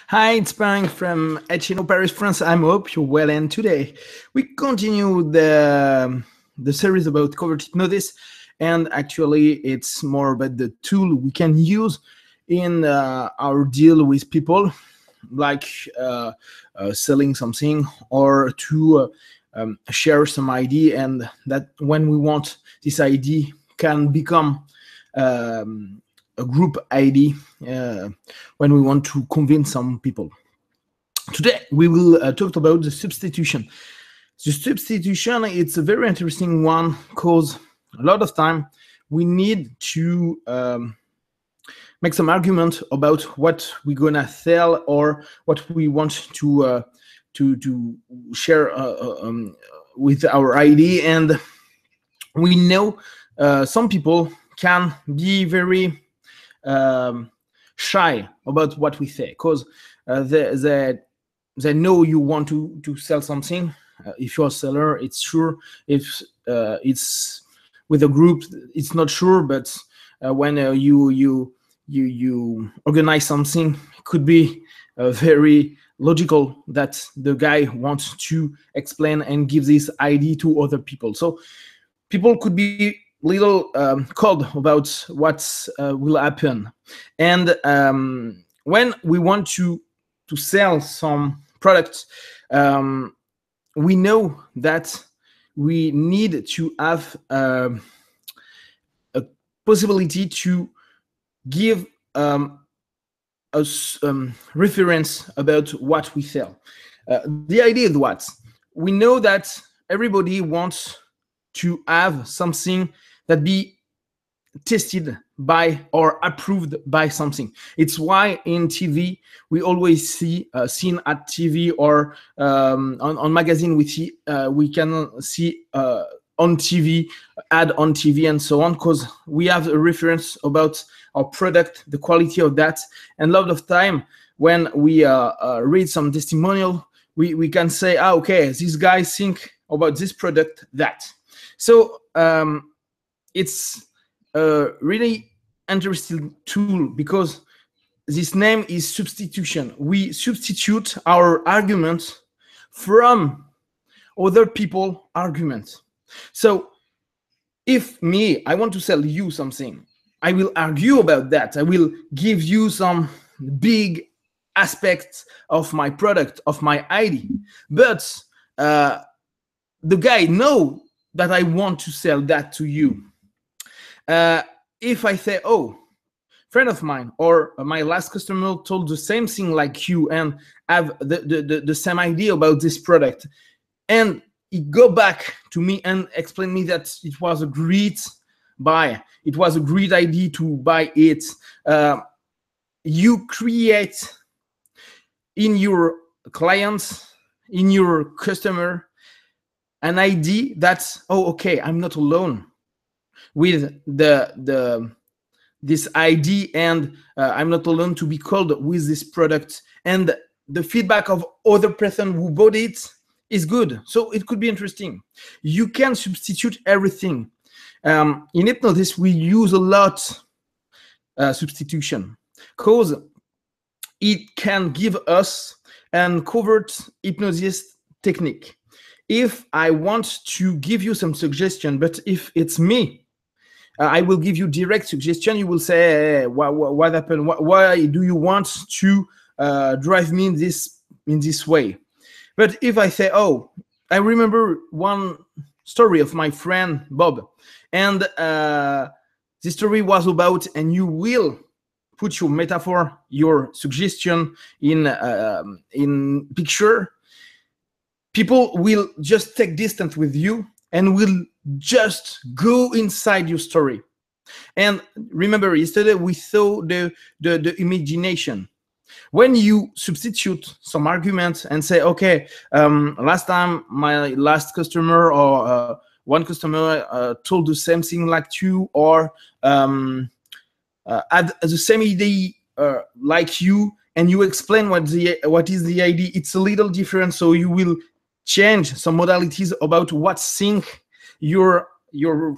Hi, it's Pank from HnO Paris, France. I hope you're well, and today we continue the series about covert hypnosis, and actually it's more about the tool we can use in our deal with people, like selling something or to share some idea, and that when we want this idea can become a group ID when we want to convince some people. Today we will talk about the substitution. The substitution, it's a very interesting one because a lot of time we need to make some argument about what we're gonna sell or what we want to share with our ID, and we know some people can be very shy about what we say because they know you want to sell something. If you're a seller, it's sure. If it's with a group, it's not sure. But when you organize something, it could be very logical that the guy wants to explain and give this idea to other people. So people could be little cold about what will happen, and when we want to sell some products, we know that we need to have a possibility to give us reference about what we sell. The idea is what we know that everybody wants to have something that be tested by or approved by something. It's why in TV we always see seen at TV or on magazine we can see on TV, ad on TV and so on, because we have a reference about our product, the quality of that. And a lot of time when we read some testimonial, we can say, okay, these guys think about this product that. So it's a really interesting tool because this name is substitution. We substitute our arguments from other people's arguments. So if I want to sell you something, I will argue about that. I will give you some big aspects of my product, of my idea. But the guy knows that I want to sell that to you. If I say, oh, friend of mine or my last customer told the same thing like you and have the same idea about this product, and he go back to me and explain me that it was a great buy, it was a great idea to buy it, you create in your clients, in your customer, an idea that, oh, okay, I'm not alone with this idea, and I'm not alone to be called with this product, and the feedback of other person who bought it is good. So it could be interesting. You can substitute everything. In hypnosis, we use a lot substitution because it can give us a covert hypnosis technique. If I want to give you some suggestion, but if it's me, I will give you direct suggestion. You will say, hey, what happened? Why do you want to drive me in this way? But if I say, oh, I remember one story of my friend Bob, and this story was about, and you will put your metaphor, your suggestion in picture, people will just take distance with you and will just go inside your story. And remember, yesterday we saw the imagination. When you substitute some arguments and say, okay, last time my last customer or one customer told the same thing like you, or had the same idea like you, and you explain what is the idea, it's a little different. So you will change some modalities about what think your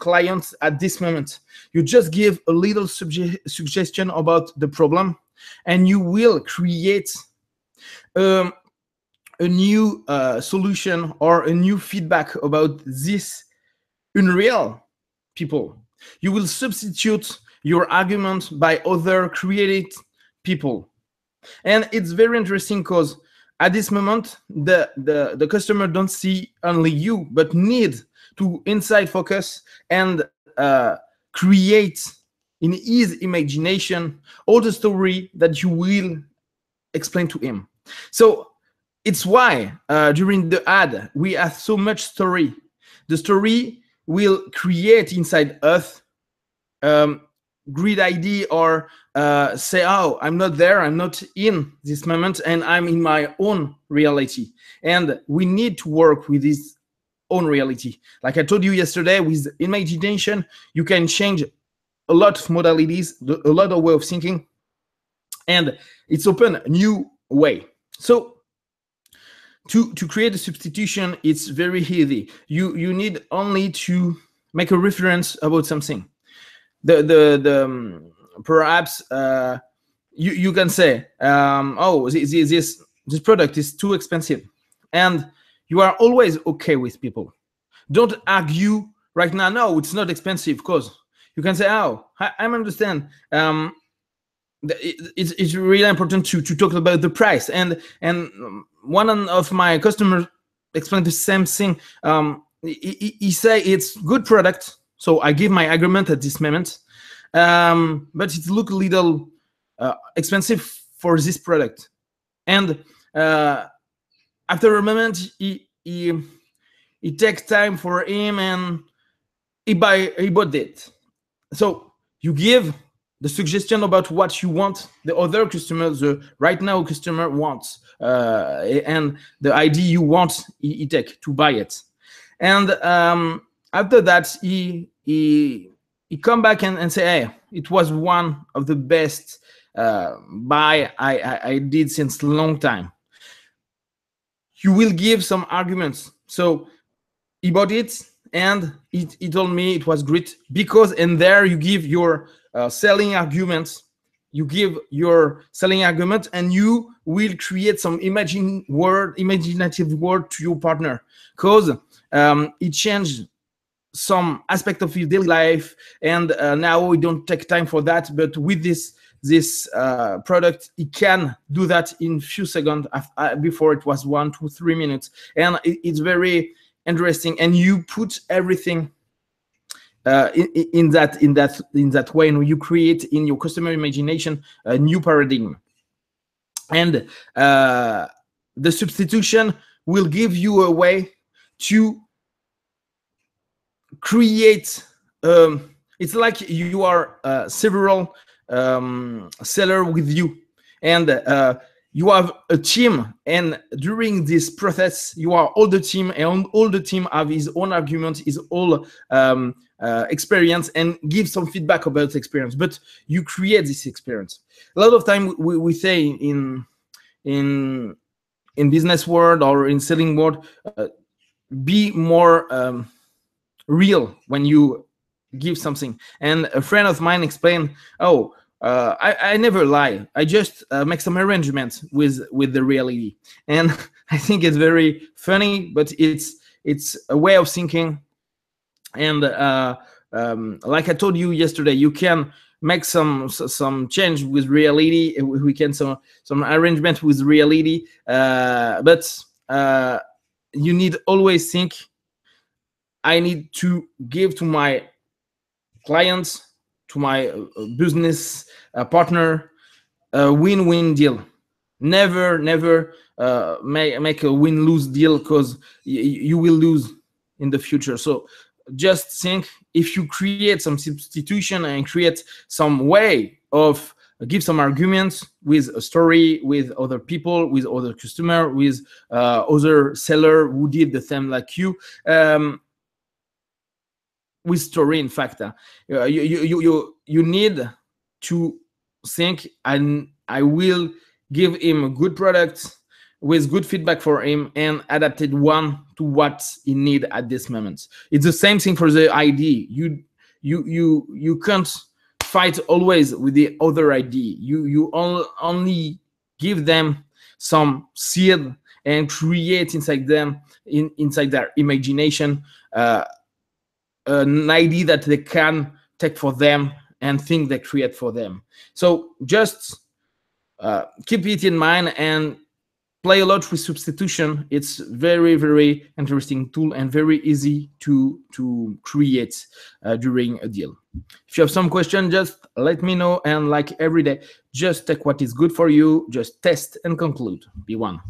clients at this moment. You just give a little suggestion about the problem, and you will create um, a new solution or a new feedback about this unreal people. You will substitute your argument by other created people. And it's very interesting because at this moment, the customer don't see only you, but need to inside focus and create in his imagination all the story that you will explain to him. So it's why during the ad, we have so much story. The story will create inside us great idea or say, oh, I'm not there, I'm not in this moment, and I'm in my own reality. And we need to work with this own reality. Like I told you yesterday, with imagination, you can change a lot of modalities, a lot of way of thinking, and it's open a new way. So to create a substitution, it's very easy. You need only to make a reference about something. Perhaps you can say, oh, this product is too expensive, and you are always okay with people. Don't argue right now. No, it's not expensive, because you can say, oh, I understand. It's really important to talk about the price. And one of my customers explained the same thing. He say it's good product, so I give my agreement at this moment, but it look a little expensive for this product. And after a moment, he takes time for him, and he bought it. So you give the suggestion about what you want the other customer, the right now customer wants, and the idea you want he take to buy it. And after that, he come back and say, hey, it was one of the best buy I did since a long time. You will give some arguments. So he bought it, and he told me it was great because, and there you give your selling arguments. You give your selling argument, and you will create some imaginative word to your partner, because it changed some aspect of your daily life, and now we don't take time for that. But with this product, it can do that in few seconds. Before it was 1 to 3 minutes, and it's very interesting. And you put everything in that way, and you create in your customer imagination a new paradigm. And the substitution will give you a way to create. It's like you are several seller with you, and you have a team, and during this process you are all the team, and all the team have his own argument, his own experience, and give some feedback about the experience, but you create this experience. A lot of time we say in business world or in selling world, be more real when you give something. And a friend of mine explained, oh, I never lie. I just make some arrangements with the reality. And I think it's very funny, but it's a way of thinking. And like I told you yesterday, you can make some change with reality. We can some arrangement with reality, but you need always think, I need to give to my clients, to my business partner, a win-win deal. Never make a win-lose deal, because you will lose in the future. So just think, if you create some substitution and create some way of give some arguments with a story, with other people, with other customer, with other seller who did the same like you, with story, in fact, you need to think, and I will give him a good product with good feedback for him, and adapted one to what he need at this moment. It's the same thing for the ID. You can't fight always with the other ID. You only give them some seed and create inside them, inside their imagination, an idea that they can take for them and think they create for them. So just keep it in mind and play a lot with substitution. It's very interesting tool and very easy to create during a deal. If you have some question, just let me know. And like every day, just take what is good for you, just test and conclude. Be one.